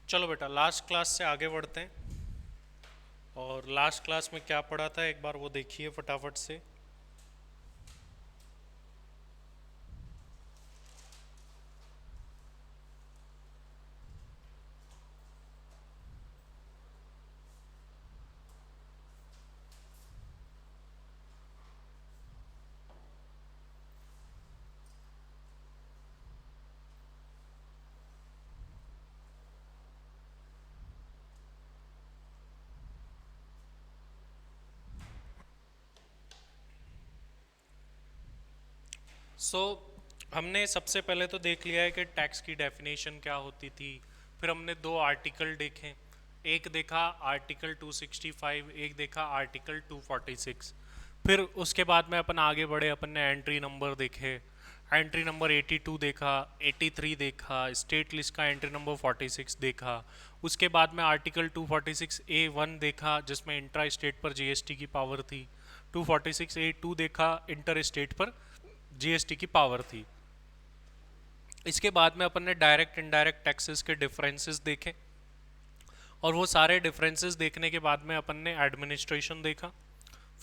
चलो बेटा last class से आगे बढ़ते हैं। और लास्ट क्लास में क्या पढ़ा था एक बार वो देखिए फटाफट से। सो हमने सबसे पहले तो देख लिया है कि टैक्स की डेफिनेशन क्या होती थी। फिर हमने दो आर्टिकल देखे। एक देखा आर्टिकल 265, एक देखा आर्टिकल 246। फिर उसके बाद में अपन आगे बढ़े, अपन ने एंट्री नंबर देखे। एंट्री नंबर 82 देखा, 83 देखा, स्टेट लिस्ट का एंट्री नंबर 46 देखा। उसके बाद में आर्टिकल 246A1 देखा जिसमें इंट्रा स्टेट पर जीएसटी की पावर थी। 246A2 देखा, इंटर स्टेट पर जीएसटी की पावर थी। इसके बाद में अपन ने डायरेक्ट इनडायरेक्ट टैक्सेस के डिफरेंसेस देखे। और वो सारे डिफरेंसेस देखने के बाद में अपन ने एडमिनिस्ट्रेशन देखा।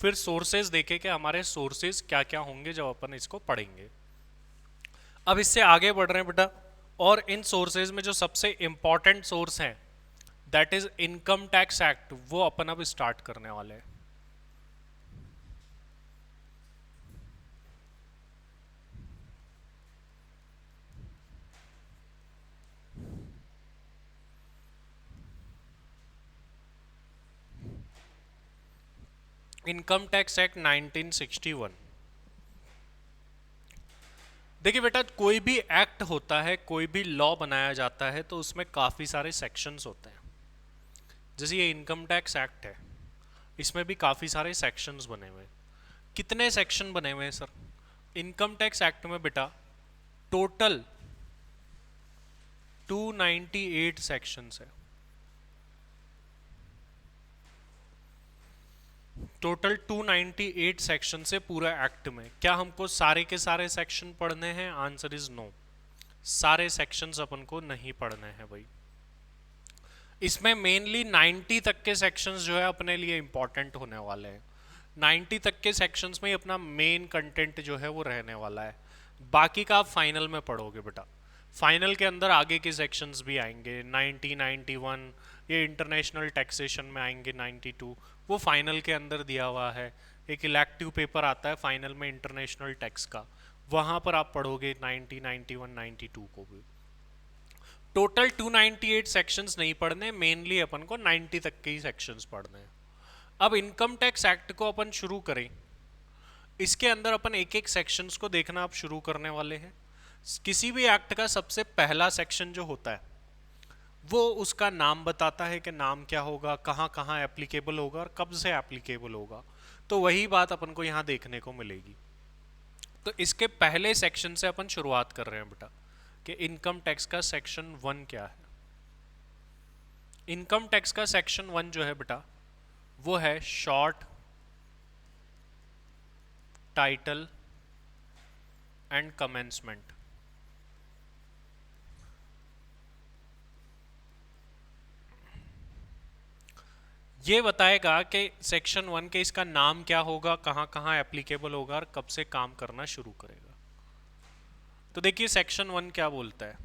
फिर सोर्सेज देखे कि हमारे सोर्सेज क्या क्या होंगे जब अपन इसको पढ़ेंगे। अब इससे आगे बढ़ रहे हैं बेटा। और इन सोर्सेज में जो सबसे इंपॉर्टेंट सोर्स है that is income tax act, वो अपन अब स्टार्ट करने वाले हैं। Income tax act 1961। देखिए बेटा, कोई भी एक्ट होता है, कोई भी लॉ बनाया जाता है तो उसमें काफ़ी सारे सेक्शंस होते हैं। जैसे ये इनकम टैक्स एक्ट है, इसमें भी काफ़ी सारे सेक्शंस बने हुए हैं। कितने सेक्शन बने हुए हैं सर इनकम टैक्स एक्ट में बेटा? टोटल 298 सेक्शंस है। टोटल 298 सेक्शन से पूरा एक्ट में क्या हमको सारे के सारे सेक्शन पढ़ने हैं? Answer is no. सारे सेक्शंस अपन को नहीं पढ़ने हैं भाई। इसमें मेनली 90 तक के सेक्शंस जो है अपने लिए इंपॉर्टेंट होने वाले हैं। 90 तक के सेक्शंस में ही अपना मेन कंटेंट जो है वो रहने वाला है। बाकी का आप फाइनल में पढ़ोगे बेटा। फाइनल के अंदर आगे के सेक्शंस भी आएंगे, 90, 91, ये इंटरनेशनल टैक्सेशन में आएंगे 92। वो फाइनल के अंदर दिया हुआ है। एक इलेक्टिव पेपर आता है फाइनल में इंटरनेशनल टैक्स का, वहाँ पर आप पढ़ोगे 90, 91, 92 को भी। टोटल 298 सेक्शंस नहीं पढ़ने, मेनली अपन को 90 तक के ही सेक्शंस पढ़ने हैं। अब इनकम टैक्स एक्ट को अपन शुरू करें, इसके अंदर अपन एक एक सेक्शंस को देखना आप शुरू करने वाले हैं। किसी भी एक्ट का सबसे पहला सेक्शन जो होता है वो उसका नाम बताता है कि नाम क्या होगा, कहाँ कहाँ एप्लीकेबल होगा और कब से एप्लीकेबल होगा। तो वही बात अपन को यहाँ देखने को मिलेगी। तो इसके पहले सेक्शन से अपन शुरुआत कर रहे हैं बेटा कि इनकम टैक्स का सेक्शन 1 क्या है। इनकम टैक्स का सेक्शन 1 जो है बेटा वो है शॉर्ट टाइटल एंड कमेंसमेंट। ये बताएगा कि सेक्शन 1 के इसका नाम क्या होगा, कहाँ कहाँ एप्लीकेबल होगा और कब से काम करना शुरू करेगा। तो देखिए सेक्शन 1 क्या बोलता है।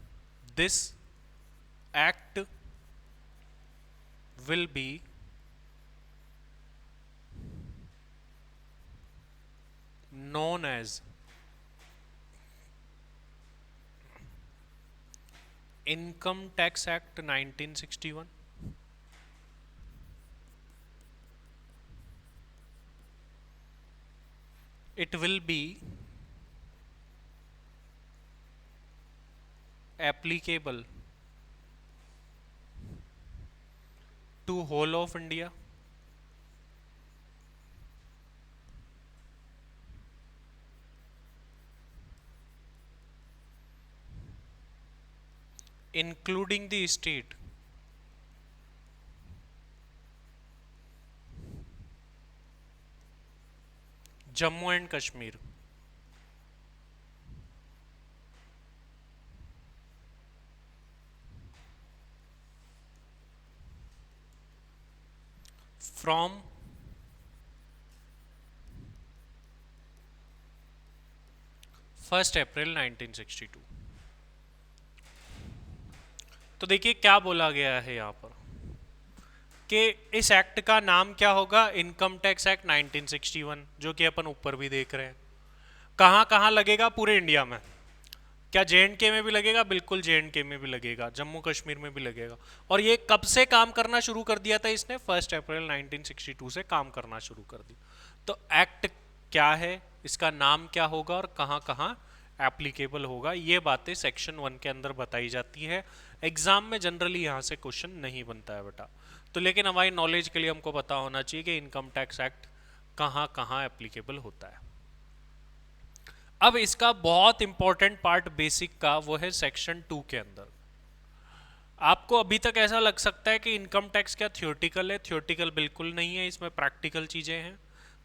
This act will be known as Income Tax Act 1961. It will be applicable to whole of India, including the state Jammu and Kashmir, from first April 1962। तो देखिए क्या बोला गया है यहाँ पर कि इस एक्ट का नाम क्या होगा, इनकम टैक्स एक्ट 1961, जो कि अपन ऊपर भी देख रहे हैं। कहाँ कहाँ लगेगा, पूरे इंडिया में। क्या जे.एंड.के में भी लगेगा? बिल्कुल जे.एंड.के में भी लगेगा, जम्मू कश्मीर में भी लगेगा। और ये कब से काम करना शुरू कर दिया था इसने? 1 अप्रैल 1962 से काम करना शुरू कर दिया। तो एक्ट क्या है, इसका नाम क्या होगा और कहाँ कहाँ एप्लीकेबल होगा, ये बातें सेक्शन 1 के अंदर बताई जाती है। एग्जाम में जनरली यहाँ से क्वेश्चन नहीं बनता है बेटा। तो लेकिन हमारी नॉलेज के लिए हमको पता होना चाहिए कि इनकम टैक्स एक्ट कहाँ कहाँ एप्लीकेबल होता है। अब इसका बहुत इंपॉर्टेंट पार्ट बेसिक का वो है सेक्शन 2 के अंदर। आपको अभी तक ऐसा लग सकता है कि इनकम टैक्स क्या थियोरटिकल है? थियोरटिकल बिल्कुल नहीं है, इसमें प्रैक्टिकल चीज़ें हैं।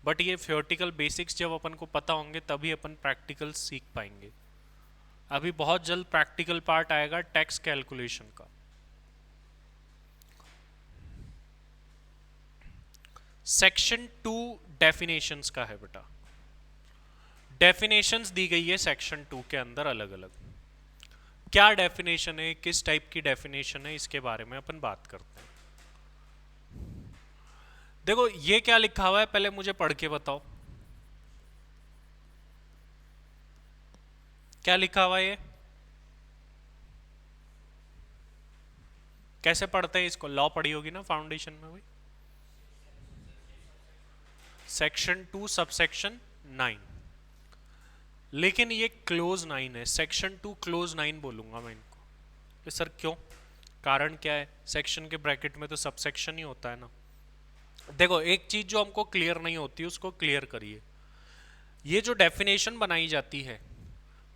बट ये थियोरटिकल बेसिक्स जब अपन को पता होंगे तभी अपन प्रैक्टिकल सीख पाएंगे। अभी बहुत जल्द प्रैक्टिकल पार्ट आएगा टैक्स कैलकुलेशन का। सेक्शन 2 डेफिनेशंस का है बेटा। डेफिनेशंस दी गई है सेक्शन 2 के अंदर अलग अलग। क्या डेफिनेशन है, किस टाइप की डेफिनेशन है, इसके बारे में अपन बात करते हैं। देखो ये क्या लिखा हुआ है, पहले मुझे पढ़ के बताओ क्या लिखा हुआ है। ये कैसे पढ़ते हैं इसको? लॉ पढ़ी होगी ना फाउंडेशन में भाई। सेक्शन 2 सबसेक्शन 9, लेकिन ये क्लोज 9 है। सेक्शन 2 क्लोज 9 बोलूंगा मैं इनको। तो सर क्यों, कारण क्या है? सेक्शन के ब्रैकेट में तो सबसेक्शन ही होता है ना। देखो एक चीज जो हमको क्लियर नहीं होती उसको क्लियर करिए। ये जो डेफिनेशन बनाई जाती है,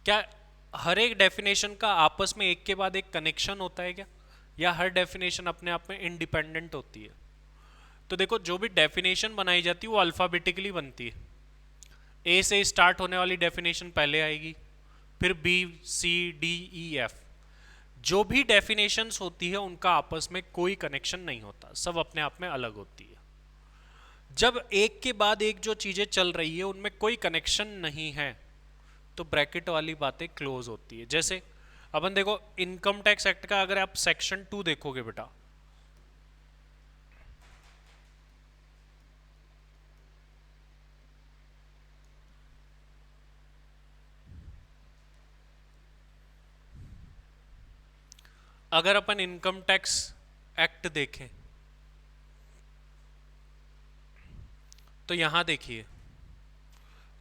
क्या हर एक डेफिनेशन का आपस में एक के बाद एक कनेक्शन होता है क्या, या हर डेफिनेशन अपने आप में इंडिपेंडेंट होती है? तो देखो जो भी डेफिनेशन बनाई जाती है वो अल्फाबेटिकली बनती है। ए से स्टार्ट होने वाली डेफिनेशन पहले आएगी, फिर B C D E F. जो भी डेफिनेशंस होती है उनका आपस में कोई कनेक्शन नहीं होता, सब अपने आप में अलग होती है। जब एक के बाद एक जो चीजें चल रही है उनमें कोई कनेक्शन नहीं है तो ब्रैकेट वाली बातें क्लोज होती है। जैसे अपन देखो इनकम टैक्स एक्ट का अगर आप सेक्शन 2 देखोगे बेटा, अगर अपन इनकम टैक्स एक्ट देखें तो यहां देखिए,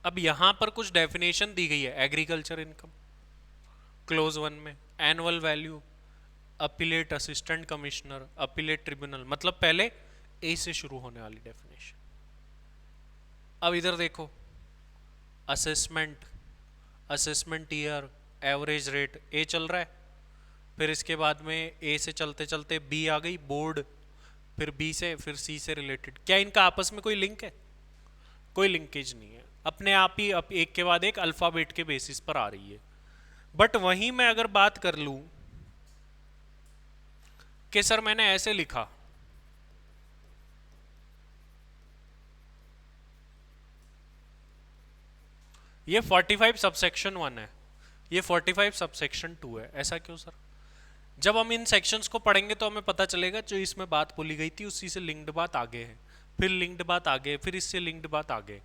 अब यहां पर कुछ डेफिनेशन दी गई है। एग्रीकल्चर इनकम क्लोज 1 में, annual value, appellate assistant commissioner, appellate tribunal, मतलब पहले ए से शुरू होने वाली डेफिनेशन। अब इधर देखो assessment, assessment year, average rate, ए चल रहा है। फिर इसके बाद में ए से चलते चलते बी आ गई, बोर्ड, फिर बी से, फिर सी से रिलेटेड। क्या इनका आपस में कोई लिंक है? कोई लिंकेज नहीं है, अपने आप ही एक के बाद एक अल्फाबेट के बेसिस पर आ रही है। बट वहीं मैं अगर बात कर लूं कि सर मैंने ऐसे लिखा, ये 45 सबसेक्शन 1 है, ये 45 सबसेक्शन 2 है, ऐसा क्यों सर? जब हम इन सेक्शंस को पढ़ेंगे तो हमें पता चलेगा जो इसमें बात बोली गई थी उसी से लिंक्ड बात आगे है, फिर लिंक्ड बात आगे, फिर इससे लिंक्ड बात आगे।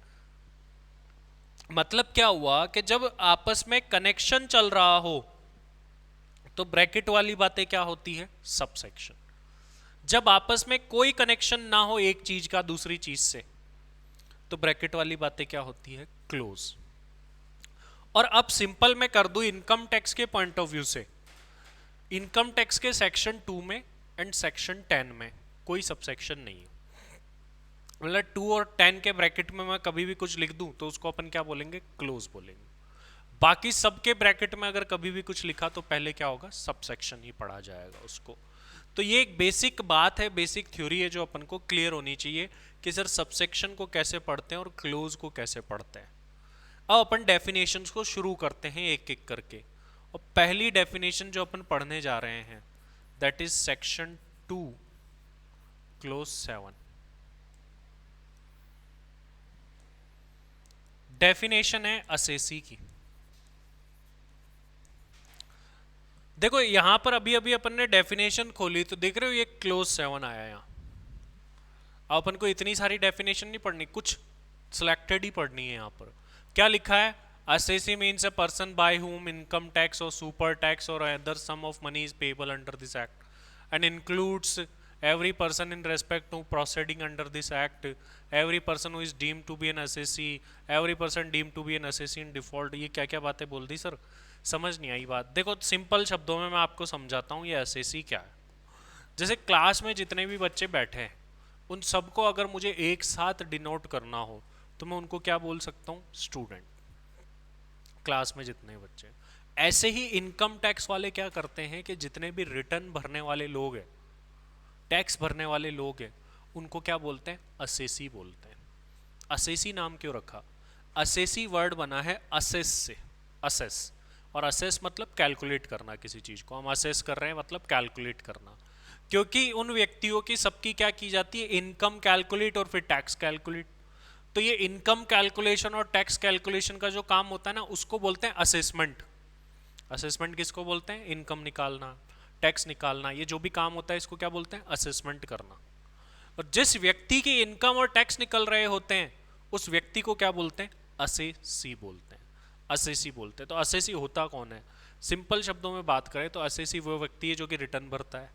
मतलब क्या हुआ कि जब आपस में कनेक्शन चल रहा हो तो ब्रैकेट वाली बातें क्या होती है? सबसेक्शन। जब आपस में कोई कनेक्शन ना हो एक चीज का दूसरी चीज से तो ब्रैकेट वाली बातें क्या होती है? क्लोज। और अब सिंपल मैं कर दूं इनकम टैक्स के पॉइंट ऑफ व्यू से, इनकम टैक्स के सेक्शन 2 में एंड सेक्शन 10 में कोई सबसेक्शन नहीं है। मतलब 2 और 10 के ब्रैकेट में मैं कभी भी कुछ लिख दूं तो उसको अपन क्या बोलेंगे? क्लोज बोलेंगे। बाकी सबके ब्रैकेट में अगर कभी भी कुछ लिखा तो पहले क्या होगा? सबसेक्शन ही पढ़ा जाएगा उसको। तो ये एक बेसिक बात है, बेसिक थ्योरी है जो अपन को क्लियर होनी चाहिए कि सर सबसेक्शन को कैसे पढ़ते हैं और क्लोज को कैसे पढ़ते हैं। अब अपन डेफिनेशंस को शुरू करते हैं एक एक करके। और पहली डेफिनेशन जो अपन पढ़ने जा रहे हैं that is section 2 close 7। Definition है असेसी की। देखो यहां पर अभी अभी अपन ने डेफिनेशन खोली तो देख रहे हो ये क्लोज 7 आया यहाँ। अब अपन को इतनी सारी डेफिनेशन नहीं पढ़नी, कुछ सिलेक्टेड ही पढ़नी है। यहाँ पर क्या लिखा है? Assessee means a person by whom income tax or super tax or other sum of money is payable under this act and includes every person in respect to proceeding under this act, every person who is deemed to be an assessee, every person deemed to be an assessee in default। ये क्या क्या बातें बोल दी sir, समझ नहीं आई बात। देखो simple शब्दों में मैं आपको समझाता हूँ ये असेसी क्या है। जैसे क्लास में जितने भी बच्चे बैठे हैं उन सबको अगर मुझे एक साथ डिनोट करना हो तो मैं उनको क्या बोल सकता हूँ? स्टूडेंट। क्लास में जितने बच्चे, ऐसे ही इनकम टैक्स वाले क्या करते हैं कि जितने भी रिटर्न भरने वाले लोग हैं, टैक्स भरने वाले लोग हैं, उनको क्या बोलते हैं? असेसी बोलते हैं। असेसी नाम क्यों रखा? असेसी वर्ड बना है असेस से, असेस, और असेस मतलब कैलकुलेट करना किसी चीज को। हम असेस कर रहे हैं मतलब कैलकुलेट करना, क्योंकि उन व्यक्तियों की सबकी क्या की जाती है? इनकम कैलकुलेट और फिर टैक्स कैलकुलेट। तो ये इनकम कैलकुलेशन और टैक्स कैलकुलेशन का जो काम होता है ना, उसको बोलते हैं असेसमेंट। असेसमेंट किसको बोलते हैं? इनकम निकालना, टैक्स निकालना, ये जो भी काम होता है इसको क्या बोलते हैं? असेसमेंट करना। और जिस व्यक्ति की इनकम और टैक्स निकल रहे होते हैं उस व्यक्ति को क्या बोलते हैं? असेसी बोलते हैं, असेसी बोलते हैं। तो असेसी होता कौन है? सिंपल शब्दों में बात करें तो असेसी वो व्यक्ति है जो कि रिटर्न भरता है,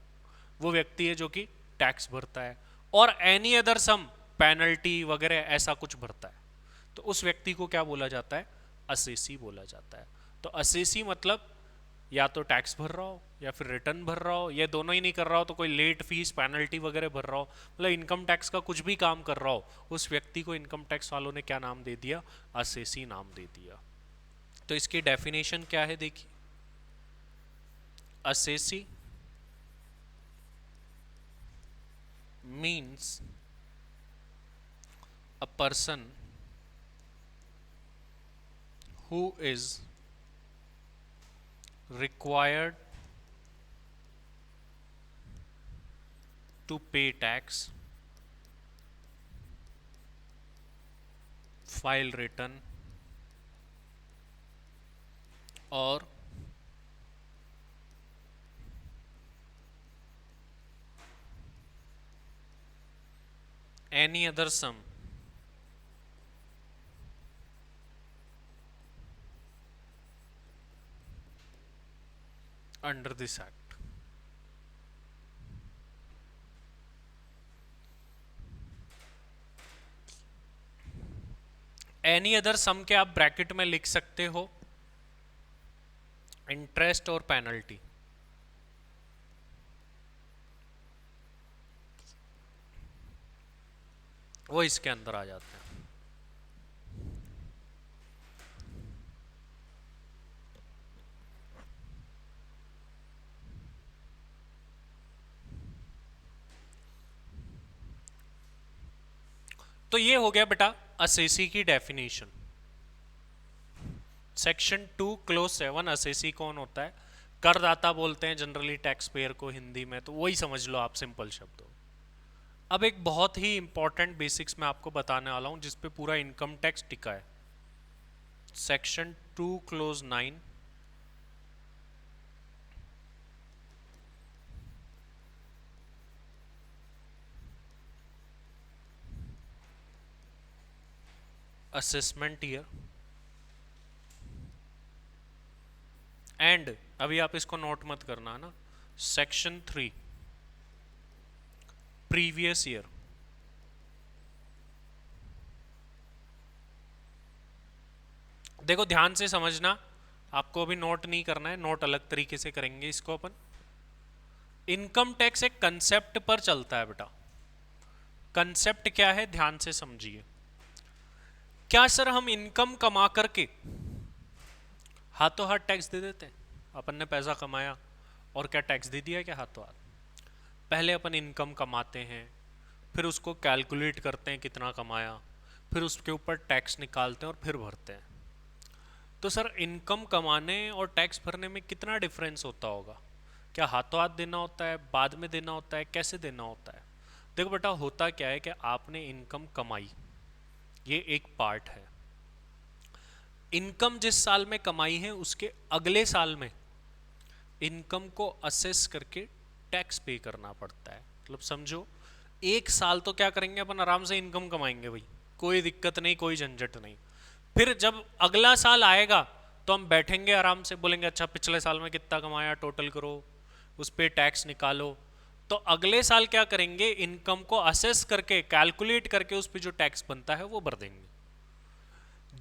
वो व्यक्ति है जो कि टैक्स भरता है, और एनी अदर सम, पेनल्टी वगैरह ऐसा कुछ भरता है, तो उस व्यक्ति को क्या बोला जाता है? असेसी बोला जाता है। तो असेसी मतलब या तो टैक्स भर रहा हो या फिर रिटर्न भर रहा हो, ये दोनों ही नहीं कर रहा हो तो कोई लेट फीस पेनल्टी वगैरह भर रहा हो, मतलब इनकम टैक्स का कुछ भी काम कर रहा हो, उस व्यक्ति को इनकम टैक्स वालों ने क्या नाम दे दिया? असेसी नाम दे दिया। तो इसकी डेफिनेशन क्या है देखिए, assessee means a person who is required to pay tax, file return or any other sum under this act। Any other sum के आप ब्रैकेट में लिख सकते हो इंटरेस्ट और पेनल्टी। वो इसके अंदर आ जाते हैं। तो ये हो गया बेटा असेसी की डेफिनेशन। सेक्शन 2 क्लोज 7 असेसी कौन होता है? करदाता बोलते हैं जनरली टैक्स पेयर को हिंदी में, तो वही समझ लो आप सिंपल शब्दों। अब एक बहुत ही इंपॉर्टेंट बेसिक्स मैं आपको बताने वाला हूं जिसपे पूरा इनकम टैक्स टिका है। Section 2 close 9 assessment year and, अभी आप इसको नोट मत करना है ना, सेक्शन 3 प्रीवियस ईयर। देखो ध्यान से समझना, आपको अभी नोट नहीं करना है, नोट अलग तरीके से करेंगे इसको अपन। इनकम टैक्स एक कंसेप्ट पर चलता है बेटा। कंसेप्ट क्या है ध्यान से समझिए। क्या सर हम इनकम कमा करके हाथों हाथ टैक्स दे देते हैं? अपन ने पैसा कमाया और क्या टैक्स दे दिया क्या हाथों हाथ? पहले अपन इनकम कमाते हैं, फिर उसको कैलकुलेट करते हैं कितना कमाया, फिर उसके ऊपर टैक्स निकालते हैं और फिर भरते हैं। तो सर इनकम कमाने और टैक्स भरने में कितना डिफरेंस होता होगा? क्या हाथों हाथ देना होता है, बाद में देना होता है, कैसे देना होता है? देखो बेटा होता क्या है कि आपने इनकम कमाई, ये एक पार्ट है, इनकम जिस साल में कमाई है उसके अगले साल में इनकम को असेस करके टैक्स पे करना पड़ता है। मतलब समझो एक साल तो क्या करेंगे अपन, आराम से इनकम कमाएंगे भाई, कोई दिक्कत नहीं, कोई झंझट नहीं। फिर जब अगला साल आएगा तो हम बैठेंगे आराम से, बोलेंगे अच्छा पिछले साल में कितना कमाया टोटल करो, उस पर टैक्स निकालो। तो अगले साल क्या करेंगे, इनकम को असेस करके कैलकुलेट करके उस पर जो टैक्स बनता है वो भर देंगे।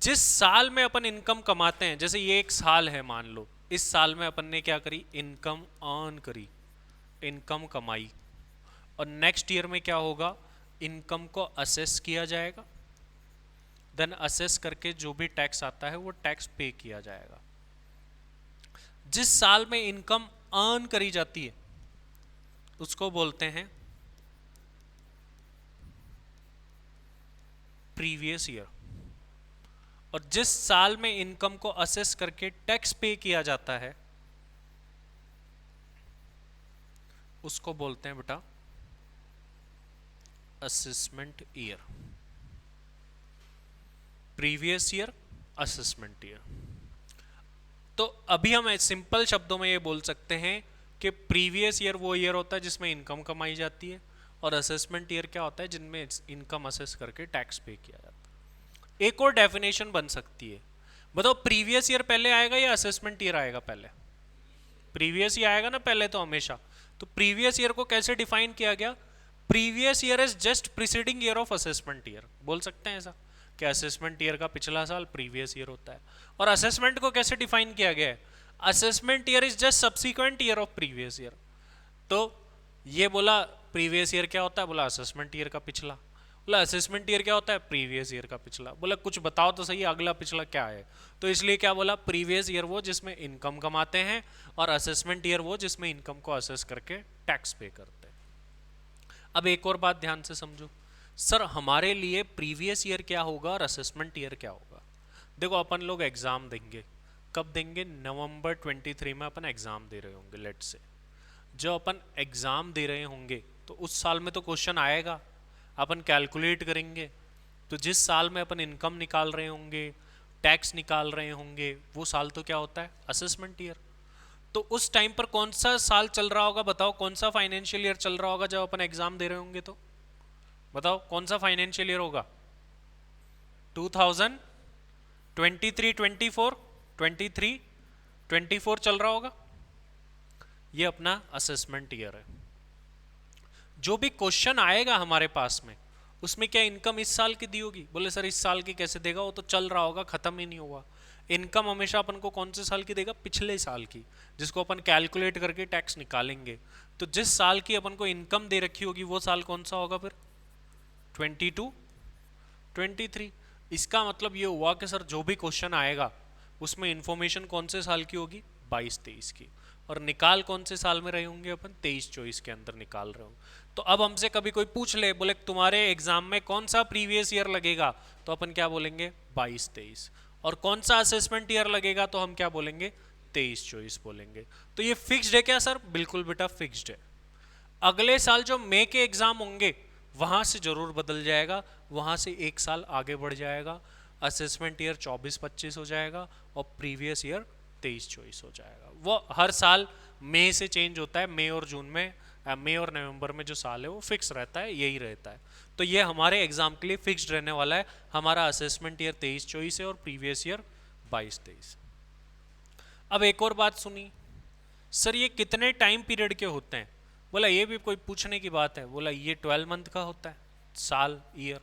जिस साल में अपन इनकम कमाते हैं, जैसे ये एक साल है मान लो, इस साल में अपन ने क्या करी, इनकम अर्न करी, इनकम कमाई, और नेक्स्ट ईयर में क्या होगा, इनकम को असेस किया जाएगा, देन असेस करके जो भी टैक्स आता है वो टैक्स पे किया जाएगा। जिस साल में इनकम अर्न करी जाती है उसको बोलते हैं प्रीवियस ईयर, और जिस साल में इनकम को असेस करके टैक्स पे किया जाता है उसको बोलते हैं बेटा assessment year. Previous year, assessment year. तो अभी हम सिंपल शब्दों में ये बोल सकते हैं कि प्रीवियस ईयर वो ईयर होता है जिसमें इनकम कमाई जाती है, और असेसमेंट ईयर क्या होता है, जिनमें इनकम असेस करके टैक्स पे किया जाता है। एक और डेफिनेशन बन सकती है, बताओ प्रीवियस ईयर पहले आएगा या असेसमेंट ईयर आएगा पहले? प्रीवियस ही आएगा ना पहले तो हमेशा। तो प्रीवियस ईयर को कैसे डिफाइन किया गया, previous year is just preceding year of assessment year, बोल सकते हैं ऐसा कि असेसमेंट ईयर का पिछला साल प्रीवियस ईयर होता है। और असेसमेंट को कैसे डिफाइन किया गया है, assessment year is just subsequent year of previous year. तो ये बोला प्रीवियस ईयर क्या होता है, बोला असेसमेंट ईयर का पिछला, बोला असेसमेंट ईयर क्या होता है, प्रीवियस ईयर का पिछला, बोला कुछ बताओ तो सही अगला पिछला क्या है। तो इसलिए क्या बोला, प्रीवियस ईयर वो जिसमें इनकम कमाते हैं, और असेसमेंट ईयर वो जिसमें इनकम को असेस करके टैक्स पे करते हैं। अब एक और बात ध्यान से समझो, सर हमारे लिए प्रीवियस ईयर क्या होगा और असेसमेंट ईयर क्या होगा। देखो अपन लोग एग्जाम देंगे, कब देंगे, नवंबर 23 में अपन एग्जाम दे रहे होंगे लेट से। जब अपन एग्जाम दे रहे होंगे तो उस साल में तो क्वेश्चन आएगा, अपन कैलकुलेट करेंगे, तो जिस साल में अपन इनकम निकाल रहे होंगे, टैक्स निकाल रहे होंगे, वो साल तो क्या होता है, असेसमेंट ईयर। तो उस टाइम पर कौन सा साल चल रहा होगा, बताओ कौन सा फाइनेंशियल ईयर चल रहा होगा जब अपन एग्जाम दे रहे होंगे, तो बताओ कौन सा फाइनेंशियल ईयर होगा, 2023 24 23 24 चल रहा होगा, ये अपना असेसमेंट ईयर है। जो भी क्वेश्चन आएगा हमारे पास में उसमें क्या इनकम इस साल की दी होगी, बोले सर इस साल की कैसे देगा, वो तो चल रहा होगा, खत्म ही नहीं हुआ। इनकम हमेशा अपन को कौन से साल की देगा, पिछले साल की, जिसको अपन कैलकुलेट करके टैक्स निकालेंगे। तो जिस साल की अपन को इनकम दे रखी होगी वो साल कौन सा होगा फिर, 22 23। इसका मतलब ये हुआ कि सर जो भी क्वेश्चन आएगा उसमें इंफॉर्मेशन कौन से साल की होगी, 22 23 की, और निकाल कौन से साल में रहे होंगे अपन, 23 24 के अंदर निकाल रहे होंगे। तो अब हमसे कभी कोई पूछ ले, बोले तुम्हारे एग्जाम में कौन सा प्रीवियस ईयर लगेगा, तो अपन क्या बोलेंगे, 22 23। और कौन सा असेसमेंट ईयर लगेगा तो हम क्या बोलेंगे, 23 24 बोलेंगे। तो ये फिक्स्ड है क्या सर, बिल्कुल बेटा फिक्स्ड है। अगले साल जो मई के एग्जाम होंगे वहां से जरूर बदल जाएगा, वहां से एक साल आगे बढ़ जाएगा, असेसमेंट ईयर 24 25 हो जाएगा और प्रीवियस ईयर 23 24 हो जाएगा। वो हर साल मई से चेंज होता है, मई और जून में, मई और नवंबर में जो साल है वो फिक्स रहता है, यही रहता है। तो ये हमारे एग्जाम के लिए फिक्स्ड रहने वाला है, हमारा असेसमेंट ईयर 23 24 है और प्रीवियस ईयर 22 23। अब एक और बात सुनी, सर ये कितने टाइम पीरियड के होते हैं, बोला ये भी कोई पूछने की बात है, बोला ये 12 मंथ का होता है साल ईयर,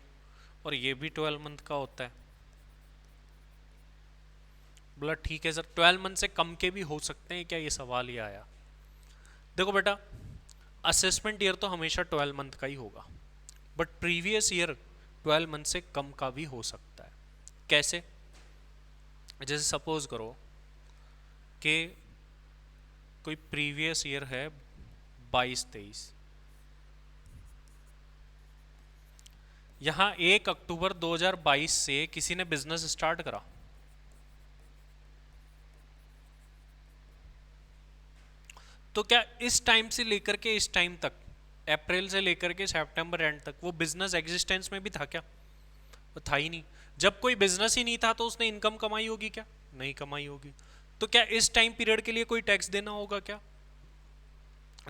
और ये भी 12 मंथ का होता है। बोला ठीक है सर 12 मंथ से कम के भी हो सकते हैं क्या, ये सवाल ही आया। देखो बेटा असेसमेंट ईयर तो हमेशा 12 मंथ का ही होगा, बट प्रीवियस ईयर 12 मंथ से कम का भी हो सकता है। कैसे, जैसे सपोज करो कि कोई प्रीवियस ईयर है 22 23, यहां 1 अक्टूबर 2022 से किसी ने बिजनेस स्टार्ट करा, तो क्या इस टाइम से लेकर के इस टाइम तक, अप्रैल से लेकर के सितंबर एंड तक, वो बिजनेस एग्जिस्टेंस में भी था क्या, वो था ही नहीं। जब कोई बिजनेस ही नहीं था तो उसने इनकम कमाई होगी क्या? नहीं कमाई होगी। तो क्या इस टाइम पीरियड के लिए कोई टैक्स देना होगा क्या?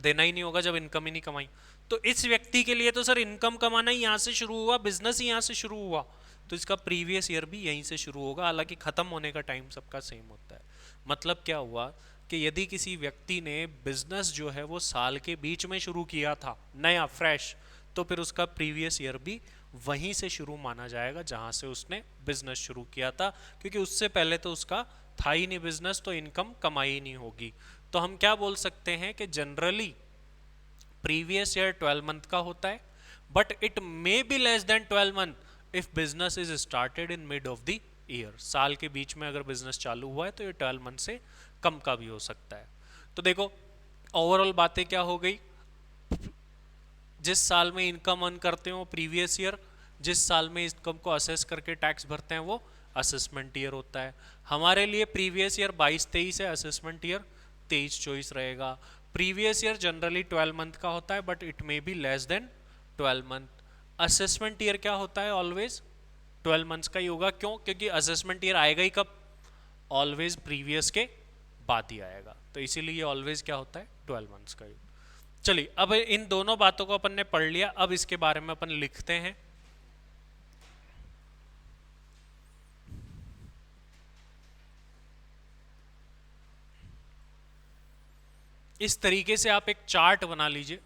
देना ही नहीं होगा जब इनकम ही नहीं कमाई। तो इस व्यक्ति के लिए तो सर इनकम कमाना ही यहां से शुरू हुआ, बिजनेस ही यहां से शुरू हुआ, तो इसका प्रीवियस ईयर भी यहीं से शुरू होगा, हालांकि खत्म होने का टाइम सबका सेम होता है। मतलब क्या हुआ कि यदि किसी व्यक्ति ने बिजनेस जो है वो साल के बीच में शुरू किया था नया फ्रेश, तो फिर उसका प्रीवियस ईयर भी वहीं से शुरू माना जाएगा जहां से उसने बिजनेस शुरू किया था, क्योंकि उससे पहले तो उसका था ही नहीं बिजनेस, तो इनकम कमाई नहीं होगी। तो हम क्या बोल सकते हैं कि जनरली प्रीवियस ईयर 12 मंथ का होता है, but it may be less than 12 month if business is started in mid of the year. साल के बीच में अगर बिजनेस चालू हुआ है तो ये 12 मंथ से कम का भी हो सकता है। तो देखो ओवरऑल बातें क्या हो गई, जिस साल में इनकम अर्न करते हो प्रीवियस ईयर, जिस साल में इनकम को असेस करके टैक्स भरते हैं वो असेसमेंट ईयर होता है। हमारे लिए प्रीवियस ईयर 22-23 है, असेसमेंट ईयर 23-24 रहेगा। प्रीवियस ईयर जनरली 12 मंथ का होता है, but it may be less than 12 month. Assessment year क्या होता है? ऑलवेज 12 मंथ्स का ही होगा। क्यों? क्योंकि असेसमेंट ईयर आएगा ही कब? ऑलवेज प्रीवियस के बाद ही आएगा, तो इसीलिए ऑलवेज क्या होता है? 12 मंथ्स का ही। चलिए अब इन दोनों बातों को अपन ने पढ़ लिया, अब इसके बारे में अपन लिखते हैं। इस तरीके से आप एक चार्ट बना लीजिए।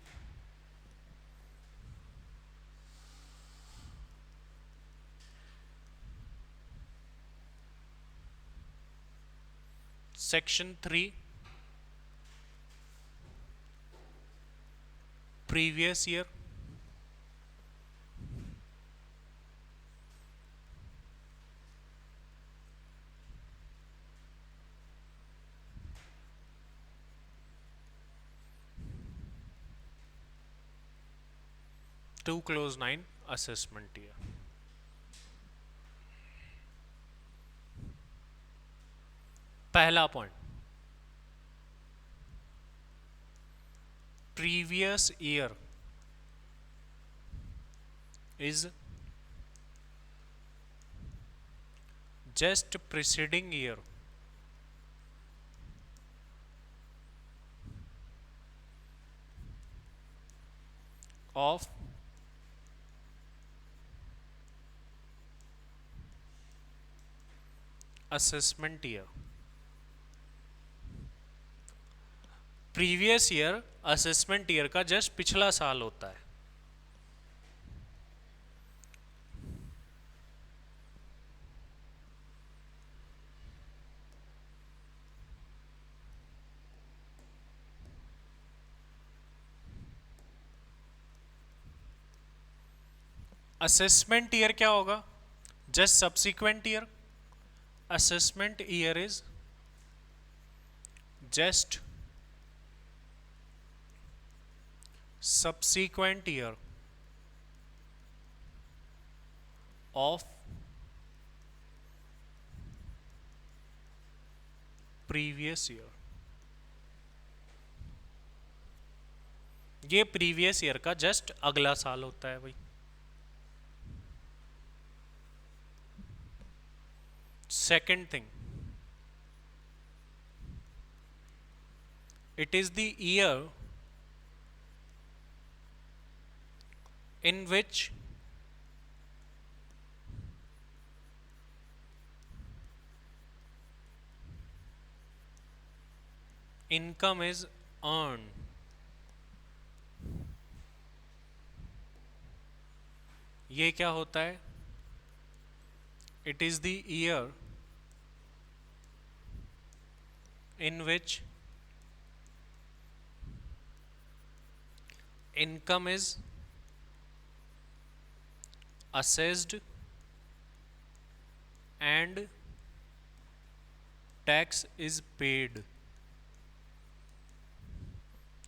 Section 3 previous year, to close 9 assessment year. पहला point, previous year is just preceding year of assessment year. Previous year assessment year का जस्ट पिछला साल होता है। असेसमेंट ईयर क्या होगा? Just subsequent year. Assessment year is just subsequent year of previous year। ये previous year का just अगला साल होता है भाई। Second thing, it is the year in which income is earned। ये क्या होता है? It is the year in which income is assessed and tax is paid।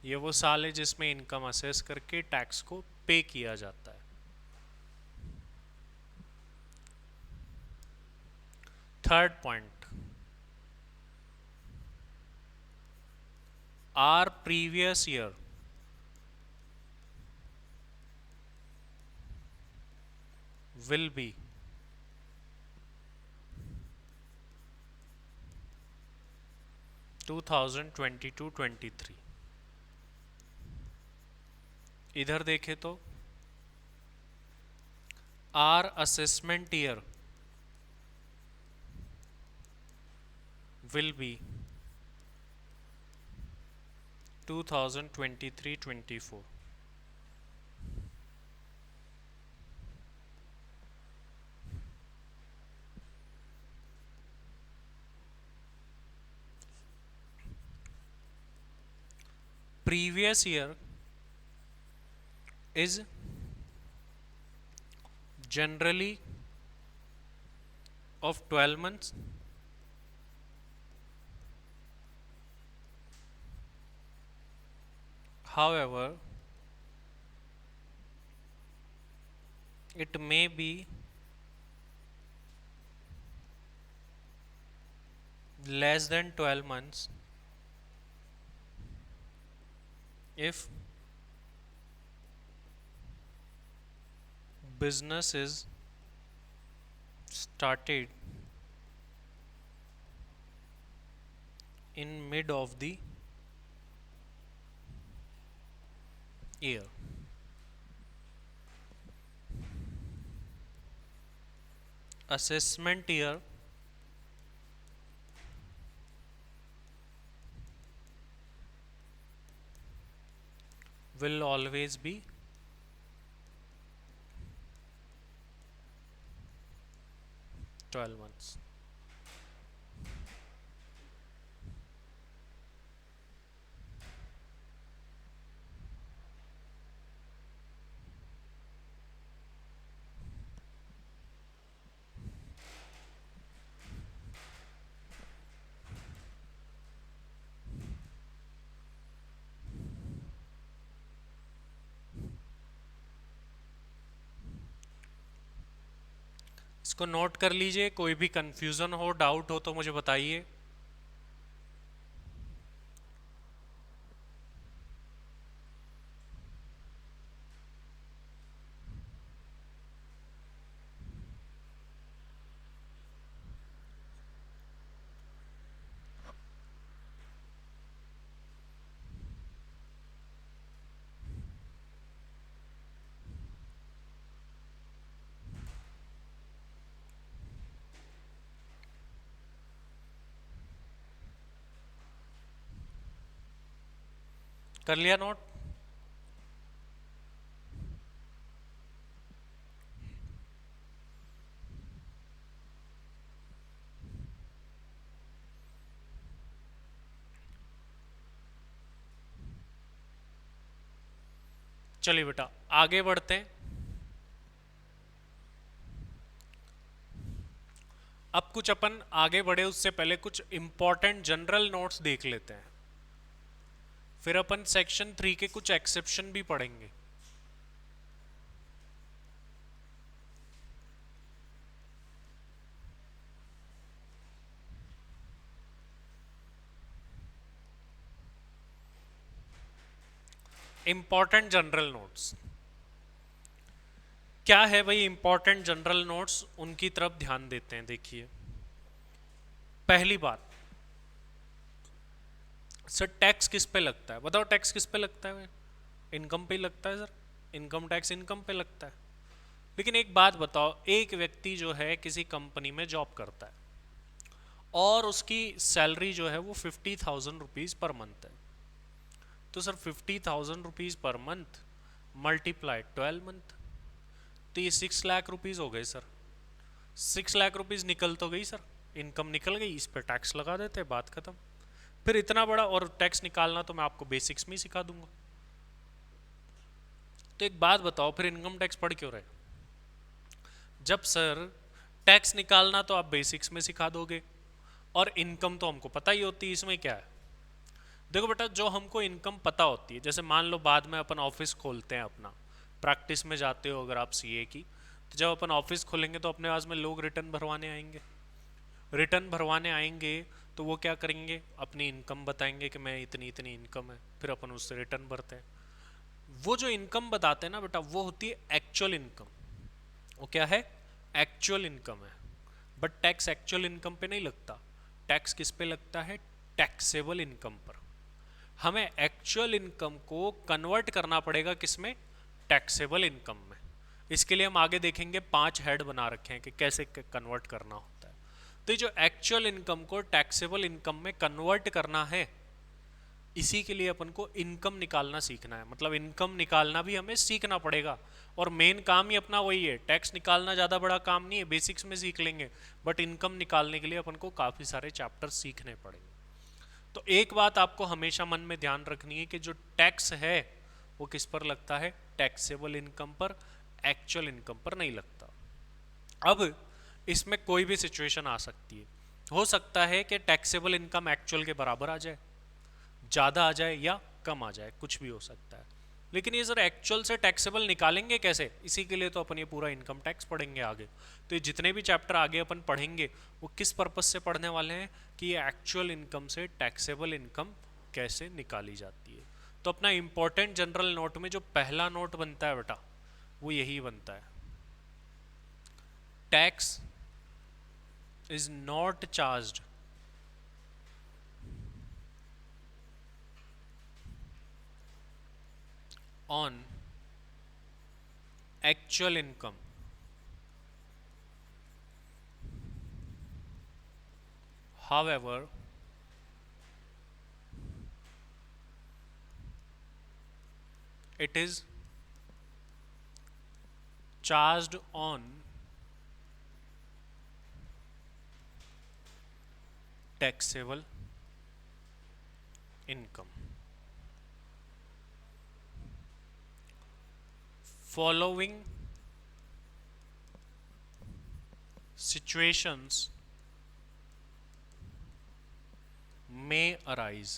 ये वो साल है जिसमें इनकम असेस करके टैक्स को पे किया जाता है। Third point, our previous year will be 2022-23 इधर देखे तो our assessment year will be 2023-24. Previous year is generally of 12 months. However, it may be less than 12 months if business is started in mid of the year. Assessment year will always be 12 months. इसको note कर लीजिए, कोई भी confusion हो, doubt हो तो मुझे बताइए। कर लिया नोट? चलिए बेटा आगे बढ़ते हैं। अब कुछ अपन आगे बढ़े उससे पहले कुछ इंपॉर्टेंट जनरल नोट्स देख लेते हैं, फिर अपन सेक्शन 3 के कुछ एक्सेप्शन भी पढ़ेंगे। इंपॉर्टेंट जनरल नोट्स क्या है भाई? इंपॉर्टेंट जनरल नोट्स उनकी तरफ ध्यान देते हैं। देखिए पहली बात, सर टैक्स किस पे लगता है? बताओ टैक्स किस पे लगता है? इनकम पे लगता है सर, इनकम टैक्स इनकम पे लगता है। लेकिन एक बात बताओ, एक व्यक्ति जो है किसी कंपनी में जॉब करता है और उसकी सैलरी जो है वो 50,000 रुपीज़ पर मंथ है, तो sir 50,000 rupees per month multiply 12 month, तो ये 6 लाख रुपीज़ हो गए सर। 6 लाख रुपीज़ निकल तो गई सर, इनकम निकल गई, इस पर टैक्स लगा देते, बात खत्म। फिर इतना बड़ा और टैक्स निकालना तो मैं आपको बेसिक्स में ही सिखा दूंगा। तो एक बात बताओ, फिर इनकम टैक्स पढ़ क्यों रहे? जब सर टैक्स निकालना तो आप बेसिक्स में सिखा दोगे और इनकम तो हमको पता ही होती है, इसमें क्या है? देखो बेटा, जो हमको इनकम पता होती है, जैसे मान लो बाद में अपन ऑफिस खोलते हैं अपना, प्रैक्टिस में जाते हो अगर आप सीए की, तो जब अपन ऑफिस खोलेंगे तो अपने पास में लोग रिटर्न भरवाने आएंगे। रिटर्न भरवाने आएंगे तो वो क्या करेंगे? अपनी इनकम बताएंगे कि मैं इतनी इतनी इनकम है, फिर अपन उससे रिटर्न भरते हैं। वो जो इनकम बताते हैं ना बेटा, वो होती है एक्चुअल इनकम। वो क्या है? एक्चुअल इनकम है। बट टैक्स एक्चुअल इनकम पे नहीं लगता, टैक्स किस पे लगता है? टैक्सेबल इनकम पर। हमें एक्चुअल इनकम को कन्वर्ट करना पड़ेगा किसमें, टैक्सेबल इनकम में। इसके लिए हम आगे देखेंगे 5 हेड बना रखे हैं कि कैसे कन्वर्ट करना होता है। तो जो एक्चुअल इनकम को टैक्सेबल इनकम में कन्वर्ट करना है, इसी के लिए अपन को इनकम निकालना सीखना है। मतलब इनकम निकालना भी हमें सीखना पड़ेगा, और मेन काम ही अपना वही है। टैक्स निकालना ज़्यादा बड़ा काम नहीं है, बेसिक्स में सीख लेंगे, बट इनकम निकालने के लिए अपन को काफ़ी सारे चैप्टर सीखने पड़ेंगे। तो एक बात आपको हमेशा मन में ध्यान रखनी है कि जो टैक्स है वो किस पर लगता है, टैक्सेबल इनकम पर, एक्चुअल इनकम पर नहीं लगता। अब इसमें कोई भी सिचुएशन आ सकती है। हो सकता है कि टैक्सेबल इनकम एक्चुअल के बराबर आ जाए, ज़्यादा आ जाए या कम आ जाए, कुछ भी हो सकता है। लेकिन ये सर एक्चुअल से टैक्सेबल निकालेंगे कैसे, इसी के लिए तो अपन ये पूरा इनकम टैक्स पढ़ेंगे आगे। तो ये जितने भी चैप्टर आगे अपन पढ़ेंगे वो किस पर्पस से पढ़ने वाले हैं कि ये एक्चुअल इनकम से टैक्सेबल इनकम कैसे निकाली जाती है। तो अपना इंपॉर्टेंट जनरल नोट में जो पहला नोट बनता है बेटा, वो यही बनता है, tax is not charged on actual income however it is charged on taxable income. Following situations may arise.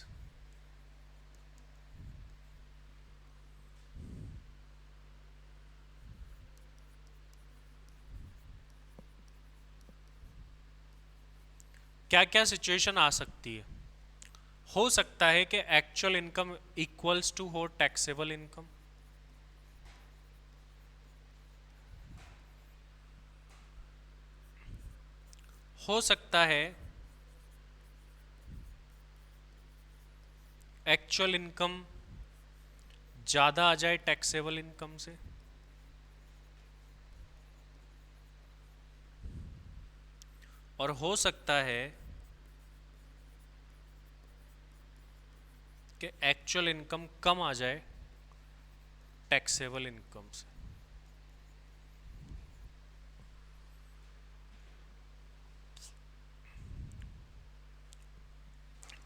क्या क्या सिचुएशन आ सकती है? हो सकता है कि एक्चुअल इनकम इक्वल्स टू हो टैक्सेबल इनकम, हो सकता है एक्चुअल इनकम ज़्यादा आ जाए टैक्सेबल इनकम से, और हो सकता है कि एक्चुअल इनकम कम आ जाए टैक्सेबल इनकम से।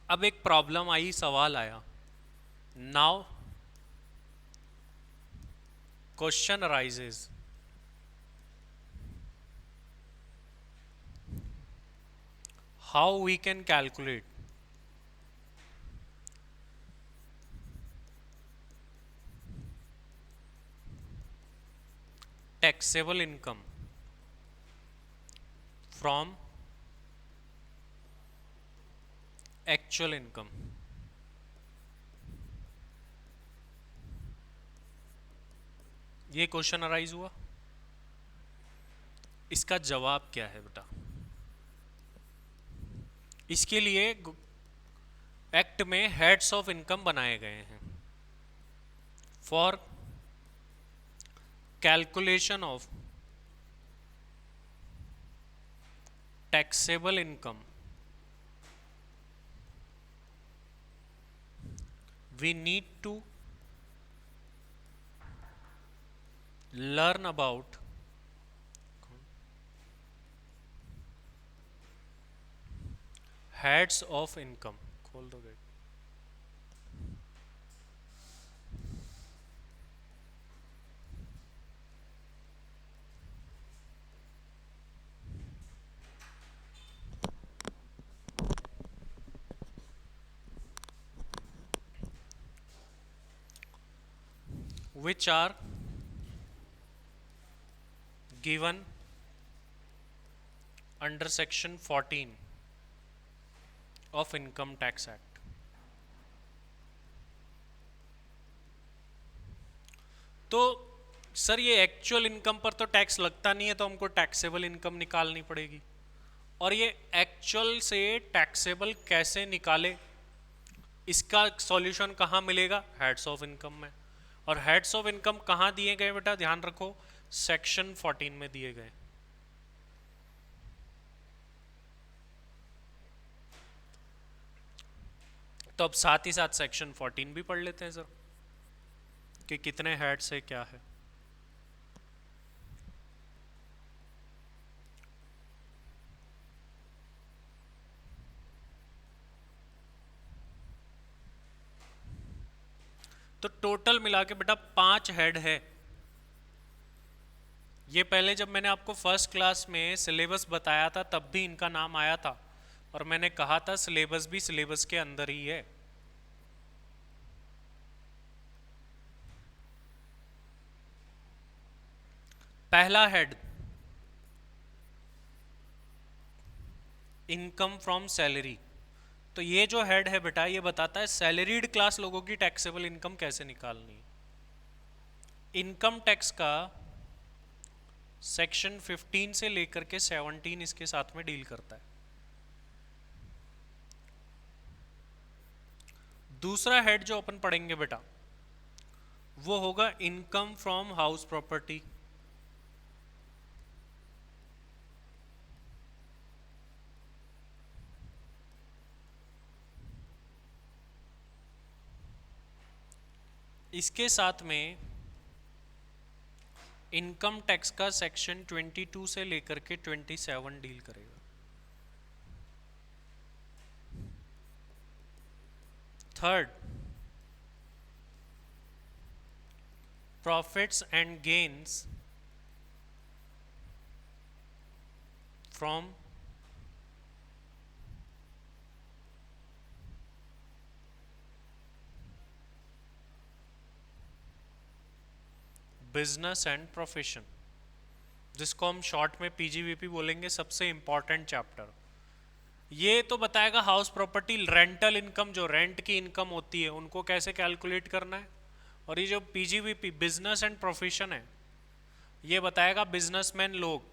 अब एक प्रॉब्लम आई, सवाल आया, now question arises, how we can calculate taxable income from actual income। ये क्वेश्चन अराइज हुआ, इसका जवाब क्या है बेटा? इसके लिए एक्ट में हेड्स ऑफ इनकम बनाए गए हैं for calculation of taxable income. We need to learn about heads of income। खोल दो gate. which are given under section 14 of income tax act। तो सर ये एक्चुअल इनकम पर तो टैक्स लगता नहीं है, तो हमको टैक्सेबल इनकम निकालनी पड़ेगी। और ये एक्चुअल से टैक्सेबल कैसे निकाले, इसका सॉल्यूशन कहाँ मिलेगा? हेड्स ऑफ इनकम में। और हेड्स ऑफ इनकम कहाँ दिए गए बेटा, ध्यान रखो, सेक्शन 14 में दिए गए। तो अब साथ ही साथ सेक्शन 14 भी पढ़ लेते हैं सर कि कितने हेड्स है क्या है। तो टोटल मिला के बेटा 5 हेड है। ये पहले जब मैंने आपको फर्स्ट क्लास में सिलेबस बताया था तब भी इनका नाम आया था, और मैंने कहा था सिलेबस भी सिलेबस के अंदर ही है। पहला हेड इनकम फ्रॉम सैलरी। तो ये जो हेड है बेटा ये बताता है सैलरीड क्लास लोगों की टैक्सेबल इनकम कैसे निकालनी है। इनकम टैक्स का सेक्शन 15 से लेकर के 17 इसके साथ में डील करता है। दूसरा हेड जो अपन पढ़ेंगे बेटा वो होगा इनकम फ्रॉम हाउस प्रॉपर्टी। इसके साथ में इनकम टैक्स का सेक्शन 22 से लेकर के 27 डील करेगा। Third, profits and gains from business and profession, जिसको हम शॉर्ट में पीजीवीपी बोलेंगे, सबसे इंपॉर्टेंट चैप्टर। ये तो बताएगा हाउस प्रॉपर्टी रेंटल इनकम, जो रेंट की इनकम होती है उनको कैसे कैलकुलेट करना है। और ये जो पीजीवीपी बिजनेस एंड प्रोफेशन है ये बताएगा बिजनेसमैन लोग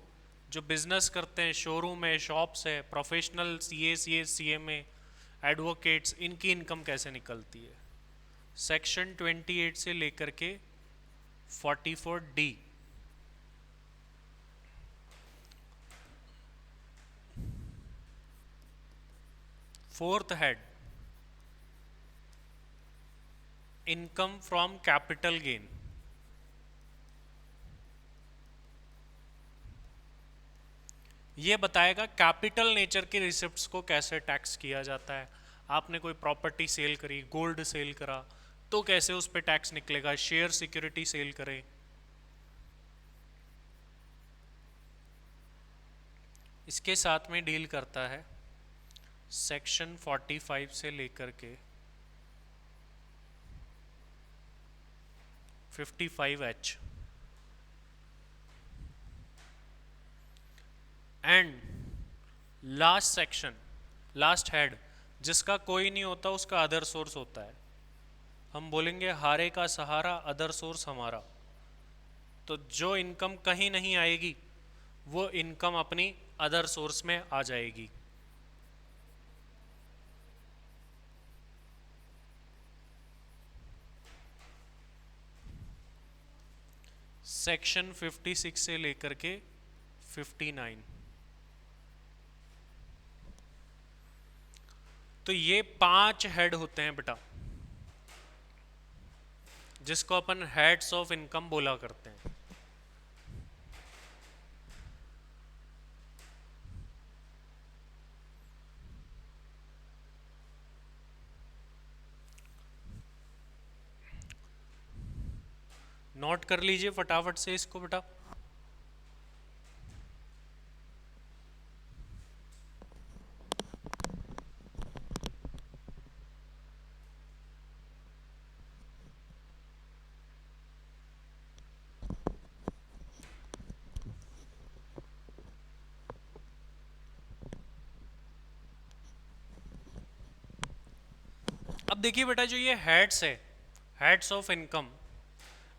जो बिजनेस करते हैं, शोरूम है, शॉप्स है, प्रोफेशनल सीए, एडवोकेट्स, इनकी इनकम कैसे निकलती है। सेक्शन 28 से लेकर के 44D। Fourth head income from capital gain. ये बताएगा कैपिटल नेचर के रिसिप्ट्स को कैसे टैक्स किया जाता है। आपने कोई प्रॉपर्टी सेल करी, गोल्ड सेल करा, तो कैसे उस पर टैक्स निकलेगा। शेयर सिक्योरिटी सेल करें, इसके साथ में डील करता है सेक्शन 45 से लेकर के 55H। And last section, last head जिसका कोई नहीं होता उसका अदर सोर्स होता है। हम बोलेंगे हारे का सहारा अदर सोर्स हमारा। तो जो इनकम कहीं नहीं आएगी वो इनकम अपनी अदर सोर्स में आ जाएगी। सेक्शन 56 से लेकर के 59। तो ये 5 हेड होते हैं बेटा जिसको अपन हेड्स ऑफ इनकम बोला करते हैं। नोट कर लीजिए फटाफट से इसको बेटा। अब देखिए बेटा जो ये हेड्स है, हेड्स ऑफ इनकम,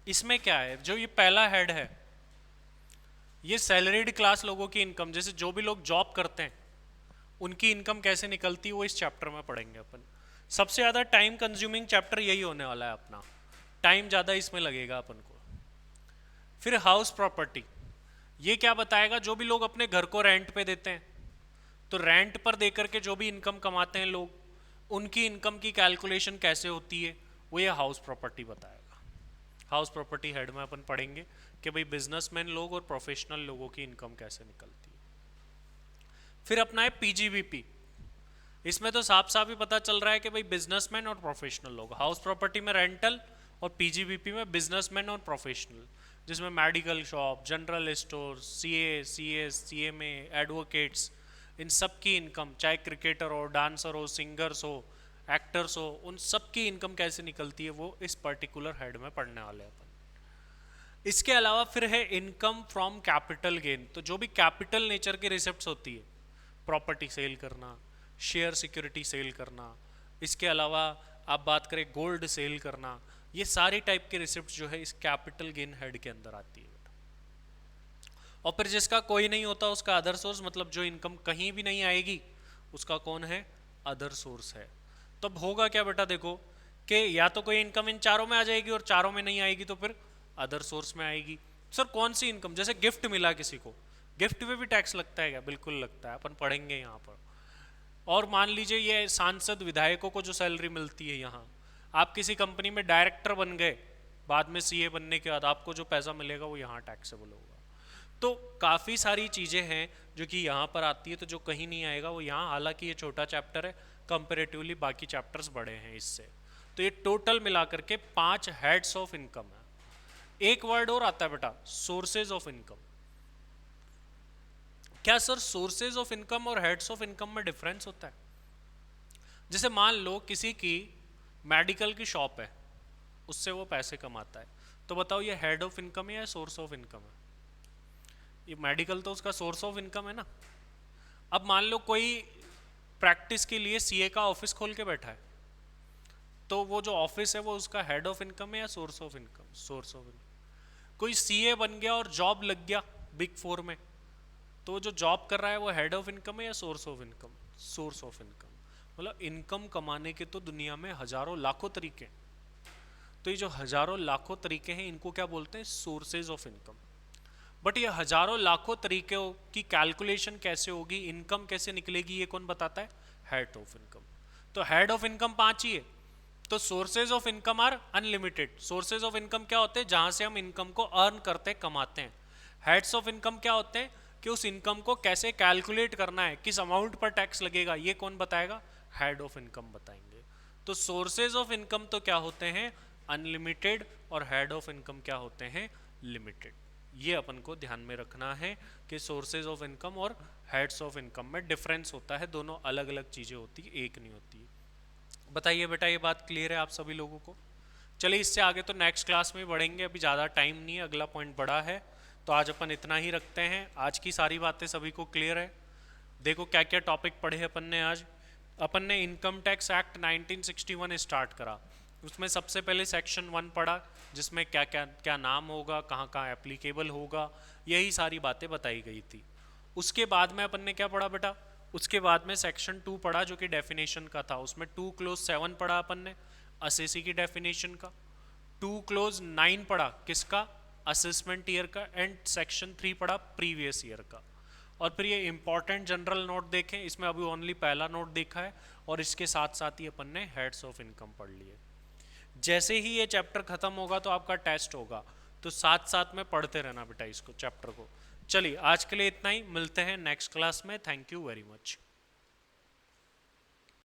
इसमें क्या है, जो ये पहला हेड है ये सैलरीड क्लास लोगों की इनकम, जैसे जो भी लोग जॉब करते हैं उनकी इनकम कैसे निकलती है वो इस चैप्टर में पढ़ेंगे अपन। सबसे ज़्यादा टाइम कंज्यूमिंग चैप्टर यही होने वाला है अपना, टाइम ज़्यादा इसमें लगेगा अपन को। फिर हाउस प्रॉपर्टी, ये क्या बताएगा, जो भी लोग अपने घर को रेंट पे देते हैं, तो रेंट पर देकर के जो भी इनकम कमाते हैं लोग, उनकी इनकम की कैलकुलेशन कैसे होती है, वो ये हाउस प्रॉपर्टी बताएगा। हाउस प्रॉपर्टी हेड में अपन पढ़ेंगे कि भाई बिजनेसमैन लोग और प्रोफेशनल लोगों की इनकम कैसे निकलती है। फिर अपना है पीजीबीपी, इसमें तो साफ साफ ही पता चल रहा है कि भाई बिजनेसमैन और प्रोफेशनल लोग, हाउस प्रॉपर्टी में रेंटल और पीजीबीपी में बिजनेसमैन और प्रोफेशनल, जिसमें medical shop, general store, CA, CS, CMA, advocates, इन सब की इनकम, चाहे क्रिकेटर हो, डांसर हो, सिंगर्स हो, एक्टर्स हो, उन सब की इनकम कैसे निकलती है वो इस पर्टिकुलर हेड में पढ़ने वाले हैं अपन। इसके अलावा फिर है इनकम फ्रॉम कैपिटल गेन, तो जो भी कैपिटल नेचर की रिसिप्ट्स होती है, प्रॉपर्टी सेल करना, शेयर सिक्योरिटी सेल करना, इसके अलावा आप बात करें गोल्ड सेल करना, ये सारी टाइप के रिसिप्ट जो है इस कैपिटल गेन हेड के अंदर आती है। और फिर जिसका कोई नहीं होता उसका अदर सोर्स, मतलब जो इनकम कहीं भी नहीं आएगी उसका कौन है, अदर सोर्स है। तब होगा क्या बेटा, देखो कि या तो कोई इनकम इन चारों में आ जाएगी और चारों में नहीं आएगी तो फिर अदर सोर्स में आएगी। सर कौन सी इनकम, जैसे गिफ्ट मिला किसी को, गिफ्ट पे भी टैक्स लगता है क्या, बिल्कुल लगता है, अपन पढ़ेंगे यहाँ पर। और मान लीजिए ये सांसद विधायकों को जो सैलरी मिलती है, यहाँ आप किसी कंपनी में डायरेक्टर बन गए, बाद में सीए बनने के बाद आपको जो पैसा मिलेगा वो यहाँ टैक्सेबल होगा। तो काफ़ी सारी चीज़ें हैं जो कि यहाँ पर आती है, तो जो कहीं नहीं आएगा वो यहाँ, हालांकि ये छोटा चैप्टर है कंपेरेटिवली बाकी चैप्टर्स बड़े हैं इससे। तो ये टोटल मिला करके 5 हेड्स ऑफ इनकम है। एक वर्ड और आता है बेटा, सोर्सेज ऑफ इनकम। क्या सर सोर्सेज ऑफ इनकम और हेड्स ऑफ इनकम में डिफरेंस होता है? जैसे मान लो किसी की मेडिकल की शॉप है, उससे वो पैसे कमाता है, तो बताओ ये हेड ऑफ इनकम है या सोर्स ऑफ इनकम है? ये मेडिकल तो उसका सोर्स ऑफ इनकम है ना। अब मान लो कोई प्रैक्टिस के लिए सीए का ऑफिस खोल के बैठा है, तो वो जो ऑफिस है वो उसका हेड ऑफ इनकम है या source of income? Source of income. कोई सीए बन गया और जॉब लग गया बिग 4 में, तो जो जॉब कर रहा है वो हेड ऑफ इनकम है या source of income? Source of income. मतलब इनकम कमाने के तो दुनिया में हजारों लाखों तरीके, तो ये जो हजारों लाखों तरीके हैं इनको क्या बोलते हैं, सोर्सेज ऑफ इनकम। बट ये हजारों लाखों तरीकों की कैलकुलेशन कैसे होगी, इनकम कैसे निकलेगी, ये कौन बताता है, हेड ऑफ इनकम। तो हेड ऑफ इनकम 5 ही है। तो sources of income are unlimited. Sources of income क्या होते हैं, जहां से हम इनकम को अर्न करते कमाते हैं। हेड्स ऑफ इनकम क्या होते हैं कि उस इनकम को कैसे कैलकुलेट करना है, किस अमाउंट पर टैक्स लगेगा, ये कौन बताएगा, हेड ऑफ इनकम बताएंगे। तो सोर्सेज ऑफ इनकम तो क्या होते हैं, अनलिमिटेड, और हेड ऑफ इनकम क्या होते हैं, लिमिटेड। ये अपन को ध्यान में रखना है कि सोर्सेज ऑफ इनकम और हेड्स ऑफ इनकम में डिफरेंस होता है, दोनों अलग अलग चीजें होती है, एक नहीं होती है। बताइए बेटा ये बात क्लियर है आप सभी लोगों को? चलिए इससे आगे तो नेक्स्ट क्लास में बढ़ेंगे, अभी ज़्यादा टाइम नहीं है, अगला पॉइंट बड़ा है, तो आज अपन इतना ही रखते हैं। आज की सारी बातें सभी को क्लियर है? देखो क्या क्या टॉपिक पढ़े अपन ने आज। अपन ने इनकम टैक्स एक्ट 1961 स्टार्ट करा, उसमें सबसे पहले सेक्शन 1 पढ़ा, जिसमें क्या क्या क्या नाम होगा, कहाँ कहाँ एप्लीकेबल होगा, यही सारी बातें बताई गई थी। उसके बाद में अपन ने क्या पढ़ा बेटा, उसके बाद में सेक्शन 2 पढ़ा जो कि डेफिनेशन का था, उसमें 2 क्लोज 7 पढ़ा अपन ने, असेसी की डेफिनेशन का। 2 क्लोज 9 पढ़ा किसका, असेसमेंट ईयर का। एंड सेक्शन 3 पढ़ा प्रीवियस ईयर का। और फिर ये इंपॉर्टेंट जनरल नोट देखें, इसमें अभी ओनली पहला नोट देखा है, और इसके साथ साथ ही अपन ने हेड्स ऑफ इनकम पढ़ लिए। जैसे ही ये चैप्टर खत्म होगा तो आपका टेस्ट होगा, तो साथ साथ में पढ़ते रहना बेटा इसको, चैप्टर को। चलिए आज के लिए इतना ही, मिलते हैं नेक्स्ट क्लास में। Thank you very much.